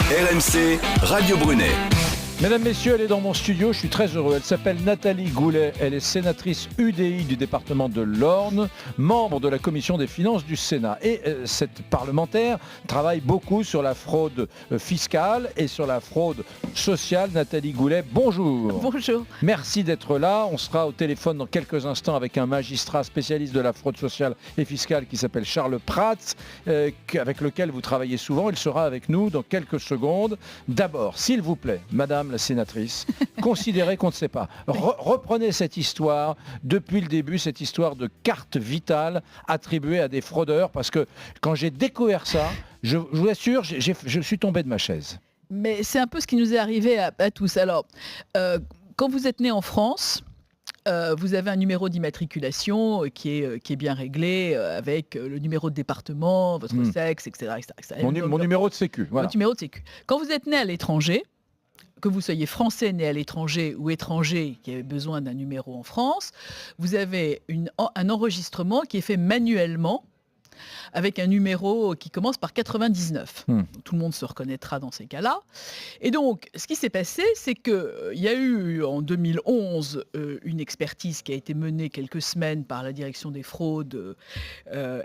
RMC, Radio Brunet. Mesdames, Messieurs, elle est dans mon studio, je suis très heureux. Elle s'appelle Nathalie Goulet, elle est sénatrice UDI du département de l'Orne, membre de la commission des finances du Sénat. Et cette parlementaire travaille beaucoup sur la fraude fiscale et sur la fraude sociale. Nathalie Goulet, bonjour. Bonjour. Merci d'être là. On sera au téléphone dans quelques instants avec un magistrat spécialiste de la fraude sociale et fiscale qui s'appelle Charles Prats, avec lequel vous travaillez souvent. Il sera avec nous dans quelques secondes. D'abord, s'il vous plaît, Madame la sénatrice, considérez qu'on ne sait pas. Reprenez cette histoire depuis le début, cette histoire de carte vitale attribuée à des fraudeurs, parce que quand j'ai découvert ça, je vous assure, je suis tombé de ma chaise. Mais c'est un peu ce qui nous est arrivé à tous. Alors, quand vous êtes né en France, vous avez un numéro d'immatriculation qui est bien réglé, avec le numéro de département, votre sexe, etc. Mon numéro de sécu. Voilà. Votre numéro de sécu. Quand vous êtes né à l'étranger, que vous soyez français né à l'étranger ou étranger qui avait besoin d'un numéro en France, vous avez un enregistrement qui est fait manuellement avec un numéro qui commence par 99. Tout le monde se reconnaîtra dans ces cas-là. Et donc, ce qui s'est passé, c'est qu'il y a eu en 2011 une expertise qui a été menée quelques semaines par la direction des fraudes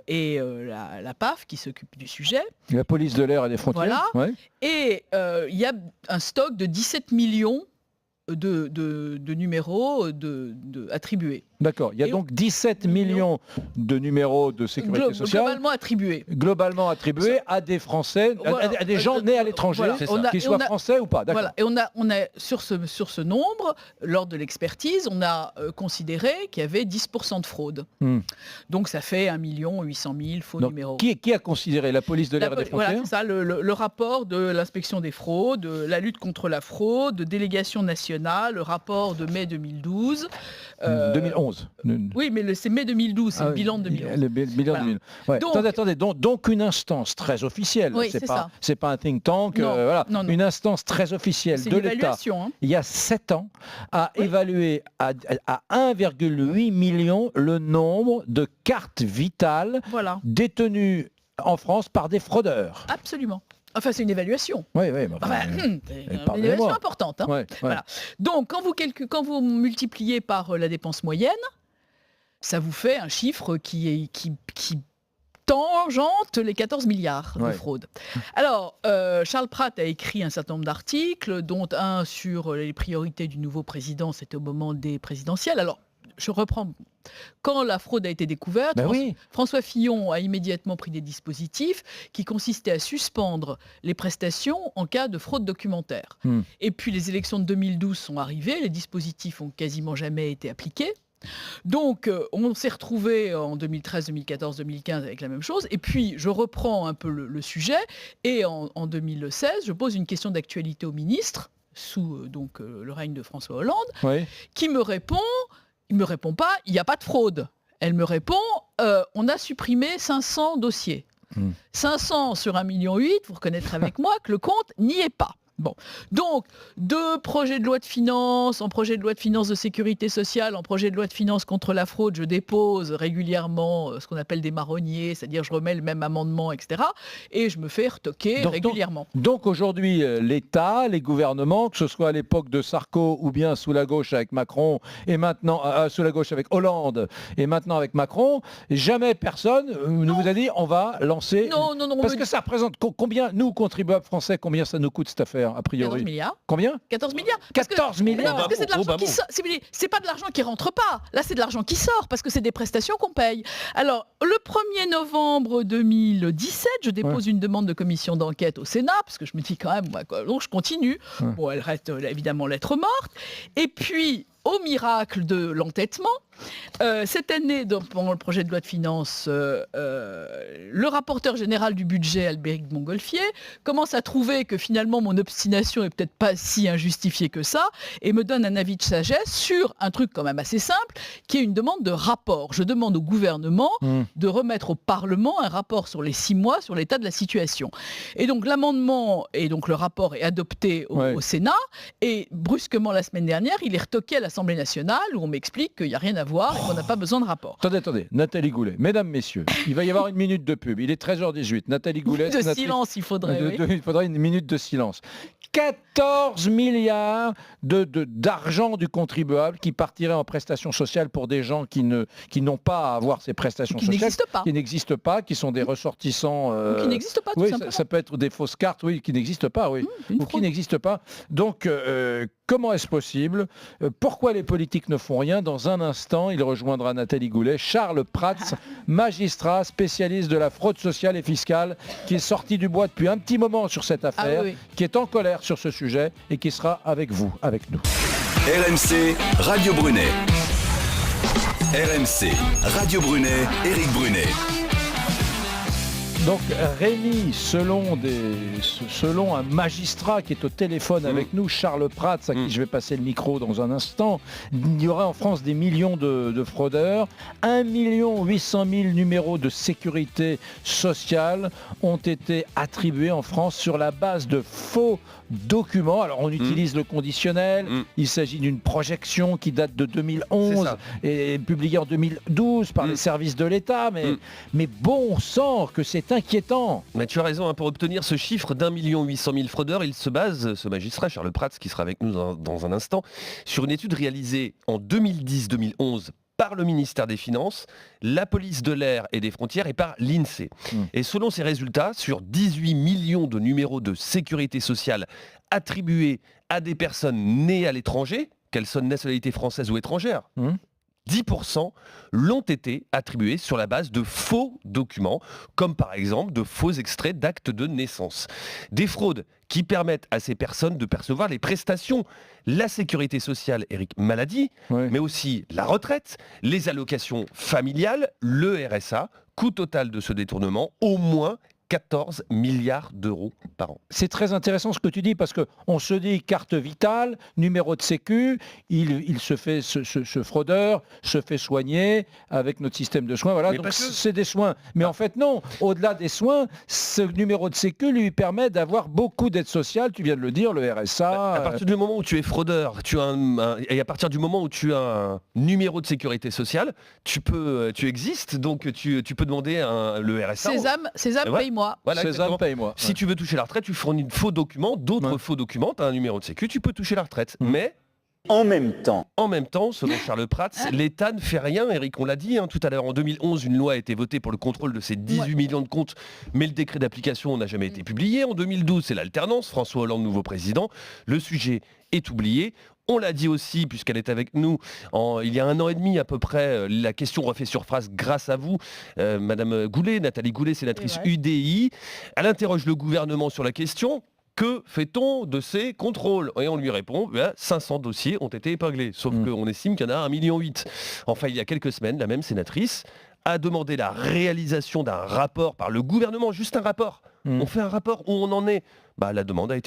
et la PAF qui s'occupe du sujet. La police de l'air et des frontières. Voilà. Ouais. Et il y a un stock de 17 millions de numéros attribués. D'accord. Il y a donc 17 millions de numéros de sécurité sociale. Globalement attribués. À des Français, voilà, à des gens nés à l'étranger, voilà, qu'ils soient français ou pas. Voilà. Et on a sur ce nombre, lors de l'expertise, on a considéré qu'il y avait 10% de fraude. Donc ça fait 1 800 000 faux numéros. Qui a considéré? La police de l'air et des frontières? Voilà, c'est ça, le rapport de l'inspection des fraudes, la lutte contre la fraude, de délégation nationale, le rapport de mai 2012. 2011. Oui, mais c'est mai 2012, c'est le bilan de 2011. Le bilan de 2011. Ouais. Donc, attendez, donc une instance très officielle, oui, c'est pas un think tank, non. Une instance très officielle de l'État, il y a 7 ans, a évalué à 1,8 million le nombre de cartes vitales détenues en France par des fraudeurs. Absolument. Enfin, c'est une évaluation. Oui. Une évaluation importante. Ouais. Voilà. Donc, quand vous multipliez par la dépense moyenne, ça vous fait un chiffre qui tangente les 14 milliards de fraude. Alors, Charles Prats a écrit un certain nombre d'articles, dont un sur les priorités du nouveau président, c'était au moment des présidentielles. Alors, je reprends. Quand la fraude a été découverte, François Fillon a immédiatement pris des dispositifs qui consistaient à suspendre les prestations en cas de fraude documentaire. Et puis les élections de 2012 sont arrivées, les dispositifs ont quasiment jamais été appliqués. Donc on s'est retrouvé en 2013, 2014, 2015 avec la même chose. Et puis je reprends un peu le sujet et en 2016, je pose une question d'actualité au ministre, sous le règne de François Hollande, qui me répond... Il ne me répond pas, il n'y a pas de fraude. Elle me répond, on a supprimé 500 dossiers. 500 sur 1,8 million, vous reconnaîtrez avec moi que le compte n'y est pas. Bon. Donc, de projet de loi de finances, en projet de loi de finances de sécurité sociale, en projet de loi de finances contre la fraude, je dépose régulièrement ce qu'on appelle des marronniers, c'est-à-dire je remets le même amendement, etc. Et je me fais retoquer régulièrement. Donc aujourd'hui, l'État, les gouvernements, que ce soit à l'époque de Sarko ou bien sous la gauche avec Macron, et maintenant sous la gauche avec Hollande, et maintenant avec Macron, jamais personne ne vous a dit on va lancer... Non. Parce que ça représente combien, nous, contribuables français, combien ça nous coûte cette affaire a priori? 14 milliards. Combien? 14 milliards. 14 milliards. Parce que c'est de l'argent qui sort. C'est pas de l'argent qui rentre pas. Là, c'est de l'argent qui sort parce que c'est des prestations qu'on paye. Alors, le 1er novembre 2017, je dépose une demande de commission d'enquête au Sénat parce que je me dis quand même, donc je continue. Bon, elle reste évidemment lettre morte. Et puis, au miracle de l'entêtement, cette année, pendant le projet de loi de finances, le rapporteur général du budget, Albéric de Montgolfier, commence à trouver que finalement mon obstination est peut-être pas si injustifiée que ça, et me donne un avis de sagesse sur un truc quand même assez simple, qui est une demande de rapport. Je demande au gouvernement de remettre au Parlement un rapport sur les 6 mois sur l'état de la situation. Et donc l'amendement, et donc le rapport est adopté au Sénat, et brusquement la semaine dernière, il est retoqué à l'Assemblée nationale, où on m'explique qu'il n'y a rien à savoir et qu'on n'a pas besoin de rapport. Attendez, Nathalie Goulet. Mesdames, messieurs, il va y avoir une minute de pub. Il est 13h18. Nathalie Goulet... De silence, il faudrait. Oui. Il faudrait une minute de silence. 14 milliards d'argent du contribuable qui partirait en prestations sociales pour des gens qui n'ont pas à avoir ces prestations sociales. Qui n'existent pas, qui sont des ressortissants... qui n'existent pas, tout simplement. Ça peut être des fausses cartes, qui n'existent pas, ou qui n'existent pas. Donc, comment est-ce possible ? Pourquoi les politiques ne font rien ? Dans un instant, il rejoindra Nathalie Goulet, Charles Prats, magistrat, spécialiste de la fraude sociale et fiscale, qui est sorti du bois depuis un petit moment sur cette affaire, qui est en colère sur ce sujet et qui sera avec vous, avec nous. RMC, Radio Brunet. RMC, Radio Brunet, Éric Brunet. Donc Rémi, selon un magistrat qui est au téléphone avec nous, Charles Prats, à qui je vais passer le micro dans un instant, il y aurait en France des millions de fraudeurs. 1 800 000 numéros de sécurité sociale ont été attribués en France sur la base de faux documents. Alors on utilise le conditionnel, il s'agit d'une projection qui date de 2011 et publiée en 2012 par les services de l'État, mais bon sang que c'est inquiétant. Mais tu as raison, pour obtenir ce chiffre d'1 800 000 fraudeurs, il se base, ce magistrat Charles Prats, qui sera avec nous dans un instant, sur une étude réalisée en 2010-2011 par le ministère des Finances, la police de l'air et des frontières et par l'INSEE. Et selon ces résultats, sur 18 millions de numéros de sécurité sociale attribués à des personnes nées à l'étranger, qu'elles soient de nationalité française ou étrangère, 10% l'ont été attribués sur la base de faux documents, comme par exemple de faux extraits d'actes de naissance. Des fraudes qui permettent à ces personnes de percevoir les prestations, la sécurité sociale, Éric, maladie, mais aussi la retraite, les allocations familiales, le RSA. Coût total de ce détournement, au moins 14 milliards d'euros par an. C'est très intéressant ce que tu dis, parce qu'on se dit carte vitale, numéro de sécu, il se fait, ce fraudeur se fait soigner avec notre système de soins. Voilà, donc c'est des soins. Mais en fait, non. Au-delà des soins, ce numéro de sécu lui permet d'avoir beaucoup d'aides sociales. Tu viens de le dire, le RSA. À partir du moment où tu es fraudeur, et à partir du moment où tu as un numéro de sécurité sociale, tu existes, donc tu peux demander le RSA. Sésame, paye-moi. Voilà, paye-moi. Si tu veux toucher la retraite, tu fournis de faux documents, faux documents, tu as un numéro de sécu, tu peux toucher la retraite. Mais en même temps, selon Charles Prats, l'État ne fait rien. Éric, on l'a dit tout à l'heure, en 2011, une loi a été votée pour le contrôle de ces 18 millions de comptes, mais le décret d'application n'a jamais été publié. En 2012, c'est l'alternance, François Hollande, nouveau président. Le sujet est oublié. On l'a dit aussi, puisqu'elle est avec nous, il y a 1 an et demi à peu près, la question refait surface grâce à vous, Madame Goulet, Nathalie Goulet, sénatrice UDI. Elle interroge le gouvernement sur la question. Que fait-on de ces contrôles ? Et on lui répond, 500 dossiers ont été épinglés, sauf qu'on estime qu'il y en a 1,8 million. Enfin, il y a quelques semaines, la même sénatrice a demandé la réalisation d'un rapport par le gouvernement, juste un rapport. On fait un rapport où on en est. La demande a été